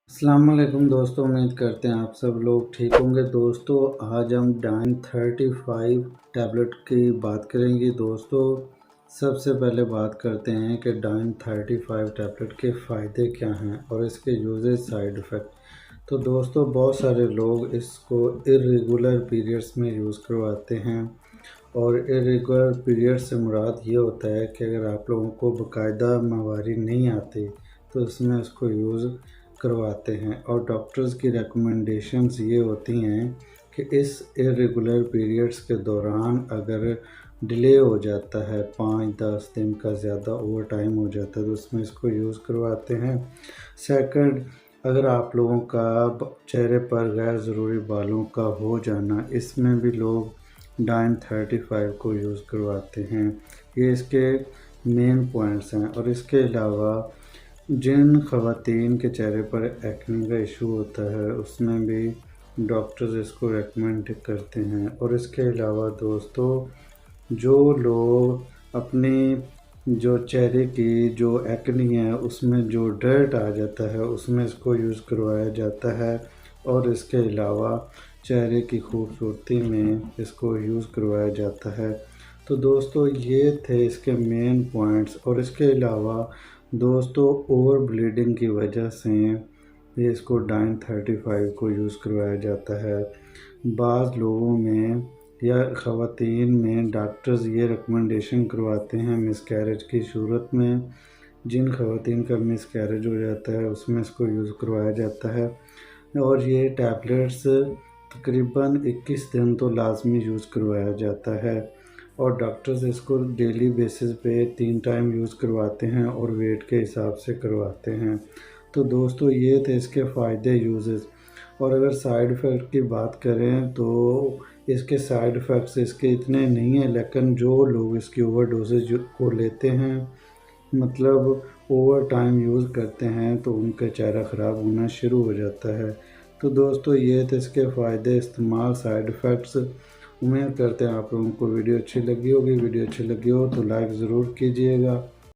अस्सलाम वालेकुम दोस्तों, उम्मीद करते हैं आप सब लोग ठीक होंगे। दोस्तों आज हम Dine35 टैबलेट की बात करेंगे। दोस्तों सबसे पहले बात करते हैं कि Dine35 टैबलेट के फ़ायदे क्या हैं और इसके यूजेस, साइड इफ़ेक्ट। तो दोस्तों बहुत सारे लोग इसको इर्रेगुलर पीरियड्स में यूज़ करवाते हैं और इर्रेगुलर पीरियड से मुराद ये होता है कि अगर आप लोगों को बाकायदा माहवारी नहीं आती तो इसमें इसको यूज़ करवाते हैं। और डॉक्टर्स की रिकमेंडेशंस ये होती हैं कि इस इरेगुलर पीरियड्स के दौरान अगर डिले हो जाता है, 5-10 दिन का ज़्यादा ओवर टाइम हो जाता है, तो उसमें इसको यूज़ करवाते हैं। सेकंड, अगर आप लोगों का चेहरे पर गैर ज़रूरी बालों का हो जाना, इसमें भी लोग Dine35 को यूज़ करवाते हैं। ये इसके मेन पॉइंट्स हैं। और इसके अलावा जिन ख़वातीन के चेहरे पर एक्ने का इशू होता है उसमें भी डॉक्टर्स इसको रेकमेंड करते हैं। और इसके अलावा दोस्तों जो लोग अपनी जो चेहरे की जो एक्ने है उसमें जो डर्ट आ जाता है उसमें इसको यूज़ करवाया जाता है। और इसके अलावा चेहरे की खूबसूरती में इसको यूज़ करवाया जाता है। तो दोस्तों ये थे इसके मेन पॉइंट्स। और इसके अलावा दोस्तों ओवर ब्लीडिंग की वजह से ये इसको Dine35 को यूज़ करवाया जाता है। बाज़ लोगों में या ख़वातीन में डॉक्टर्स ये रिकमेंडेशन करवाते हैं मिसकैरेज की सूरत में, जिन ख़वातीन का मिसकैरेज हो जाता है उसमें इसको यूज़ करवाया जाता है। और ये टैबलेट्स तकरीबन 21 दिन तो लाजमी यूज़ करवाया जाता है। और डॉक्टर्स इसको डेली बेसिस पे 3 टाइम यूज़ करवाते हैं और वेट के हिसाब से करवाते हैं। तो दोस्तों ये थे इसके फ़ायदे, यूजेस। और अगर साइड इफ़ेक्ट की बात करें तो इसके साइड इफ़ेक्ट्स इसके इतने नहीं हैं, लेकिन जो लोग इसकी ओवर डोजेज को लेते हैं, मतलब ओवर टाइम यूज़ करते हैं, तो उनका चेहरा ख़राब होना शुरू हो जाता है। तो दोस्तों ये थे इसके फ़ायदे, इस्तेमाल, साइड इफ़ेक्ट्स। उम्मीद करते हैं आप लोगों को वीडियो अच्छी लगी होगी। वीडियो अच्छी लगी हो तो लाइक ज़रूर कीजिएगा।